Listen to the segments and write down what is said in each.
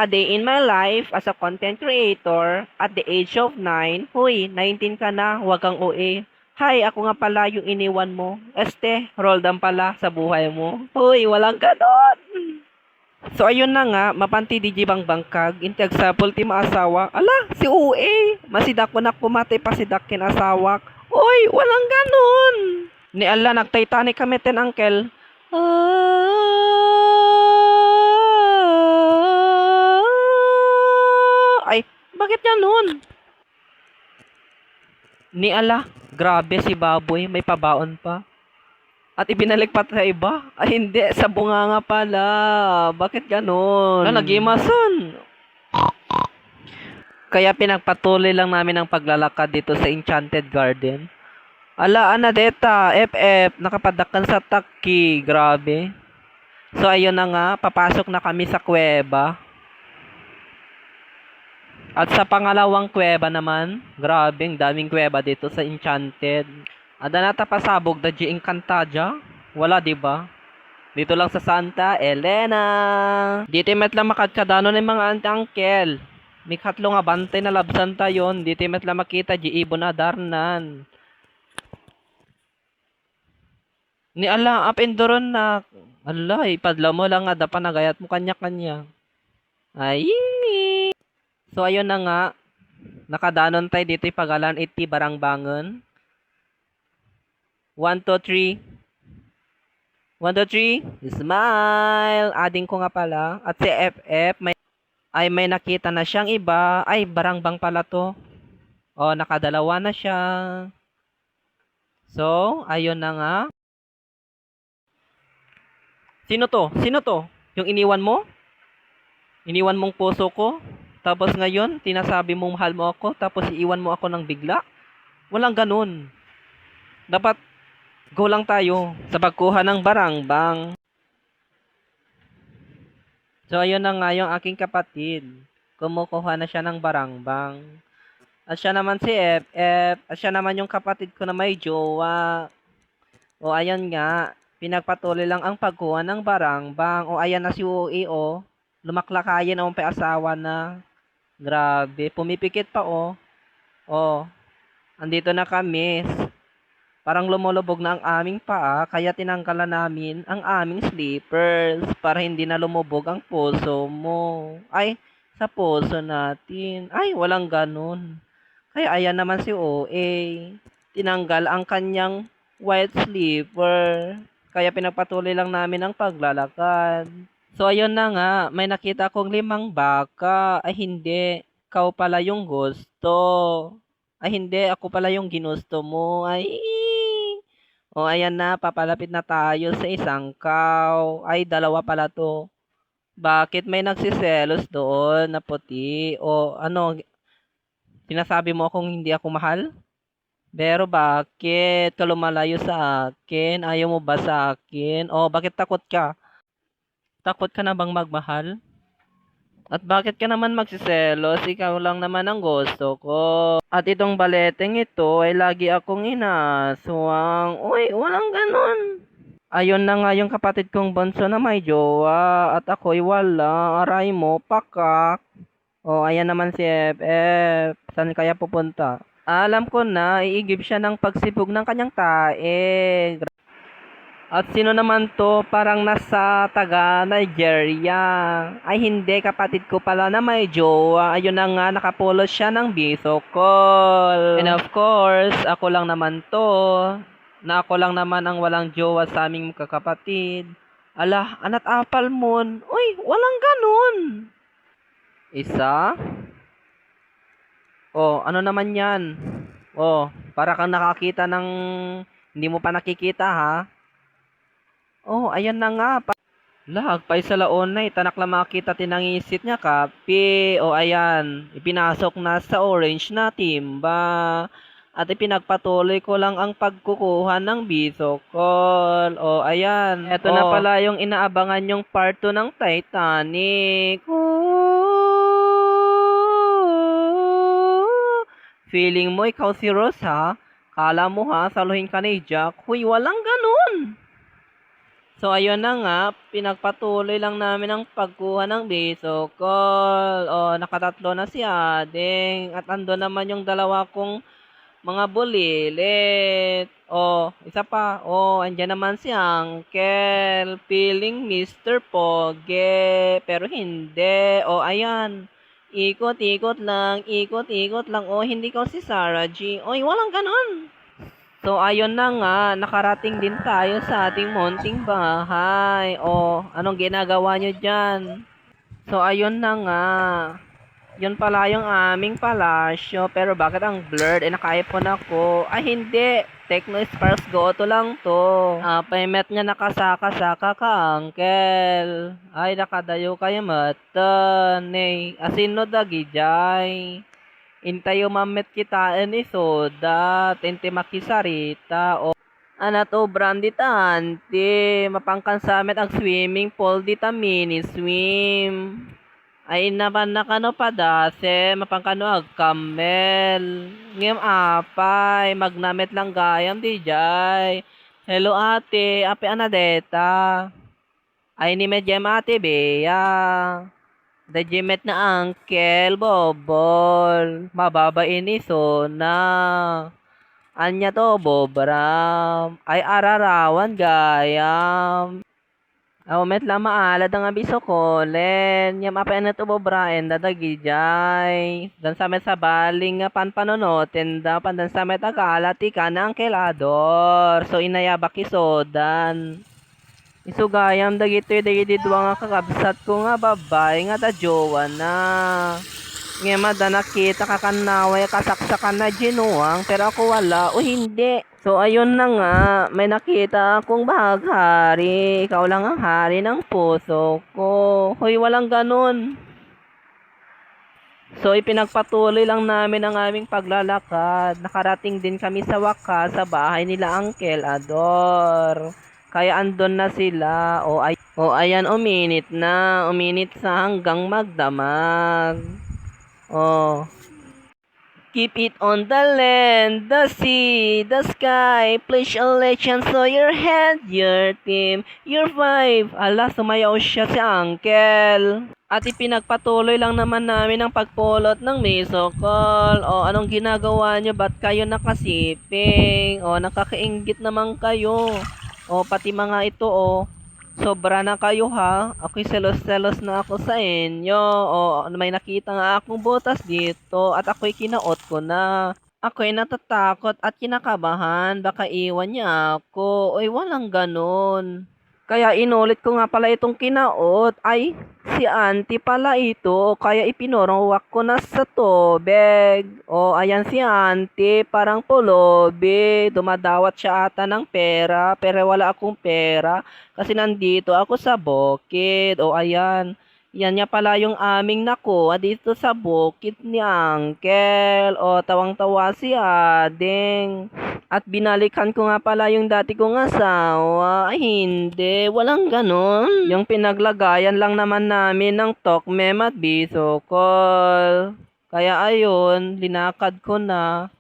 A day in my life as a content creator at the age of 9. Huy, 19 ka na, huwag kang OA. Hi, ako nga pala yung iniwan mo. Roldan pala sa buhay mo. Huy, walang ganon. So ayun na nga, mapanti di jibang bangkag, intag sa pulti maasawa. Ala, si OA, masidak ko na kumate pasidak kin asawak. Uy, walang ganon. Ni ala, nag-Titanic kami ten, uncle. Ay, bakit ganun? Ni ala, grabe si baboy, may pabaon pa. At ibinalik pa sa iba? Ay hindi, sa bunganga pala. Bakit ganon? Nagimason. Kaya pinagpatuloy lang namin ang paglalakad dito sa Enchanted Garden. Ala, Anadeta, FF, nakapadakan sa taki. Grabe. So ayun na nga, papasok na kami sa kuweba. At sa pangalawang kuweba naman, grabe, ang daming kuweba dito sa Enchanted. Ada nata pasabog da G Encantadia? Wala, di ba? Dito lang sa Santa Elena. Dito met lang makadkadano ng mga auntie-uncle. May katlo nga bantay na labsan tayon. Dito met lang makita G Ibon na darnan. Ni ala, up and doron na. Ala, ipadla mo lang nga, dapat nagayat mo kanya-kanya. Ay. So, ayun na nga. Nakadanon tayo dito pagalan 80 barangbangon. 1, 2, 3. 1, 2, 3. Smile. Adding ko nga pala. At si FF, may nakita na siyang iba. Ay, barangbang pala to. O, nakadalawa na siya. So, ayun na nga. Sino to? Sino to? Yung iniwan mo? Iniwan mong puso ko? Tapos ngayon, tinasabi mong mahal mo ako, tapos iiwan mo ako ng bigla? Walang ganun. Dapat, go lang tayo sa pagkuha ng barangbang. So, ayun na nga yung aking kapatid. Kumukuha na siya ng barangbang. At siya naman si FF. At siya naman yung kapatid ko na may jowa. O, ayan nga. Pinagpatuloy lang ang pagkuha ng barangbang. O, ayan na si OA, o. Lumaklakayin ang asawa na. Grabe. Pumipikit pa, o. O, andito na kami. Parang lumulubog na ang aming paa, kaya tinanggalan namin ang aming slippers para hindi na lumubog ang puso mo. Ay, sa puso natin. Ay, walang ganun. Kaya ayan naman si OA. Tinanggal ang kanyang white slipper. Kaya pinagpatuloy lang namin ang paglalakad. So, ayun na nga. May nakita akong 5 baka. Ay, hindi. Ikaw pala yung gusto. Ay, hindi. Ako pala yung ginusto mo. Ay, o, ayan na. Papalapit na tayo sa isang cow. Ay, 2 pala to. Bakit may nagsiselos doon na puti? O, ano, sinasabi mo akong hindi ako mahal? Pero bakit ka lumalayo sa akin? Ayaw mo ba sa akin? O bakit takot ka? Takot ka na bang magmahal? At bakit ka naman magsiselos? Ikaw lang naman ang gusto ko. At itong baleteng ito ay lagi akong inaswang. Uy, walang ganon. Ayun na nga yung kapatid kong bunso na may jowa. At ako'y wala. Aray mo, pakak. O, ayan naman si FF. Saan kaya pupunta? Alam ko na, iigib siya ng pagsibog ng kanyang tae. At sino naman to? Parang nasa taga Nigeria. Ay hindi, kapatid ko pala na may jowa. Ayun na nga, nakapulos siya ng bisokol. And of course, ako lang naman to. Na ako lang naman ang walang jowa sa aming kakapatid. Ala, anat apal mon. Uy, walang ganun. Isa. Oh, ano naman yan? Oh, para kang nakakita ng hindi mo pa nakikita, ha? Oh, ayan na nga. Lagpay sa laon na, tanak lang makita tinangisit niya, kape. Oh, ayan. Ipinasok na sa orange na timba. At ipinagpatuloy ko lang ang pagkukuha ng bisokol. Oh, ayan. Ito na pala yung inaabangan yung part 2 ng Titanic. Feeling mo ikaw si Rose, ha? Kala mo, ha? Saluhin ka ni Jack. Huy, walang ganun. So, ayun na nga, pinagpatuloy lang namin ang pagkuha ng bisokol. O, nakatatlo na si Ading. At ando naman yung dalawa kong mga bulilit. O, isa pa. O, andyan naman si Uncle. Feeling Mr. Poge. Pero hindi. O, ayan. Ikot-ikot lang. Ikot-ikot lang. O, hindi ko si Sarah G. Oy, walang ganon. So, ayun na nga, nakarating din tayo sa ating munting bahay. O, anong ginagawa nyo dyan? So, ayun na nga. Yun pala yung aming palasyo. Pero bakit ang blurred? Nakaipon ako. Ay, hindi. Techno Sparks Goto lang to. Paymet nga nakasaka-saka ka, uncle. Ay, nakadayo kayo matan. Asin no dagi jay. Intayo mamet kita ni soda. Tente makisarita. O, ana to brand dita anti. Mapangkan samet ang swimming pool dita mini swim. Ay naman nakano pa dase, mapangkano ag kamel. Ngem apay, magnamit lang gayam di jay. Hello ate, ape anadeta. Ay ni medjem ate beya. Dajimet na uncle, bobol. Mababa ini sona. Anya to bobram. Ay ararawan gayam. Met lang maalad ang abiso ko, len. Yam apa na to bobraen, dadagi jay. Dan sa met sa baling nga panpanonoten da, pandan sa met agalati ka na ang kelador. So inayabak isodan. Isugayam dagito dagiti duwa nga kakabsat ko nga babay nga da jowa na. Nga mada nakita kakanaway kasaksakan na ginuwang pero ako wala o hindi. So ayun na nga, may nakita akong bahaghari. Ikaw lang ang hari ng puso ko. Hoy, walang ganun. So ipinagpatuloy lang namin ang aming paglalakad. Nakarating din kami sa wakas sa bahay nila Uncle Ador. Kaya andon na sila. Ayan, uminit na. Uminit sa hanggang magdamag. Keep it on the land, the sea, the sky. Pledge allegiance to your head, your team, your vibe. Ala, sumayaw siya si Uncle. At ipinagpatuloy lang naman namin ang pagpulot ng misokol. Anong ginagawa nyo? Ba't kayo nakasiping? Nakakainggit naman kayo. Pati mga ito, sobra na kayo ha. Ako'y selos-selos na ako sa inyo. May nakita nga akong butas dito at ako'y kinaot ko na. Ako'y natatakot at kinakabahan. Baka iwan niya ako. Oy, walang ganun. Kaya inulit ko nga pala itong kinaot. Ay, si auntie pala ito. Kaya ipinurowak ko na sa tubig. Ayan si auntie. Parang pulubi. Dumadawat siya ata ng pera. Pero wala akong pera. Kasi nandito ako sa bukid. Ayan. Yan niya pala yung aming nakuha dito sa bukid ni Uncle. Tawang-tawa si Ading. At binalikan ko nga pala yung dati kong asawa. Ay hindi, walang ganon. Yung pinaglagayan lang naman namin ng tokmem at bisokol. Kaya ayun, linakad ko na.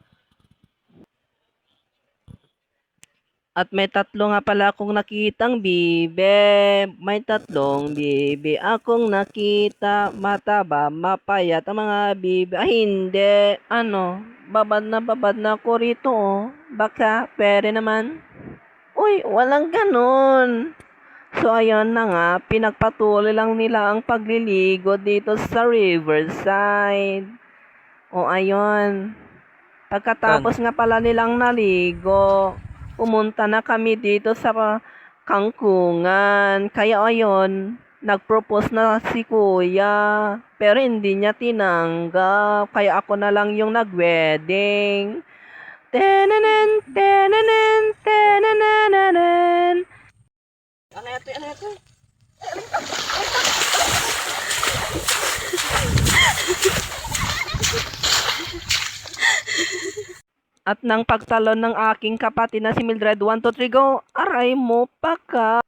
At may tatlo nga pala akong nakitang bibe. May tatlong bibe akong nakita. Mataba, mapayat ang mga bibe. Ay hindi, babad na ako rito Baka, pere naman. Uy, walang ganon. So ayun na nga, pinagpatuloy lang nila ang pagliligo dito sa Riverside. Ayun. Pagkatapos nga pala nilang naligo, pumunta na kami dito sa kangkungan. Kaya ayun, nag-propose na si kuya. Pero hindi niya tinanggap. Kaya ako na lang yung nag-wedding. Tenenen, tenenen, tenenenen. Ano ito? At nang pagtalon ng aking kapatid na si Mildred, 1, 2, 3, go! Aray mo pa ka!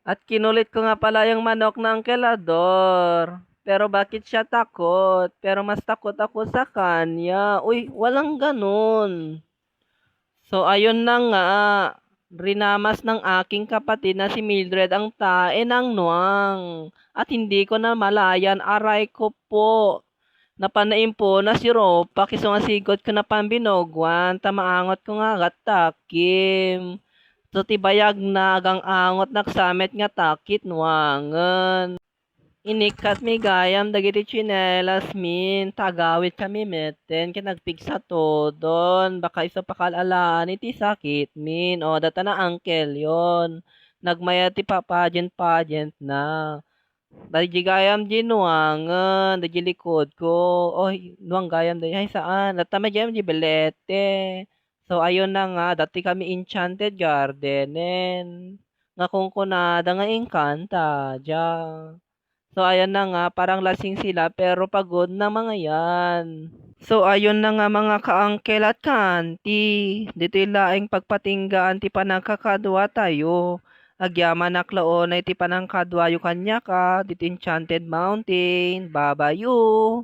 At kinulit ko nga pala yung manok ng kelador. Pero bakit siya takot? Pero mas takot ako sa kanya. Uy, walang ganun. So, ayun na nga. Rinamas ng aking kapatid na si Mildred ang tae ng nuwang. At hindi ko na malayan, aray ko po. Napanaim po na si Ropa, kiso nga sigot ko na pambinogwan, tamaangot ko nga gatakim. So tibayag na agang angot naksamet nga takit nuwangan. Inikat mi gayam dagiti tsinelas min, tagawit kami meten, kinagpigsa todon, baka isa pakalalaan iti sakit min, o data na angkel yon. Nagmaya ti pageant na. Dadi gayam di nuangan, dadi likod ko, oy, nuang gayam di, ay saan, data magyam di belete. So ayun na nga, dati kami enchanted gardenen. Nga kung kunada nga engkanta, dya. So, ayan na nga, parang lasing sila pero pagod na mga yan. So, ayun na nga mga kaangkel at kanti. Dito ilaing pagpatinggaan ti panagkakadwa tayo. Agyaman naklaon ay ti panangkadwa yu kanya ka, dito Enchanted Mountain. Babayu.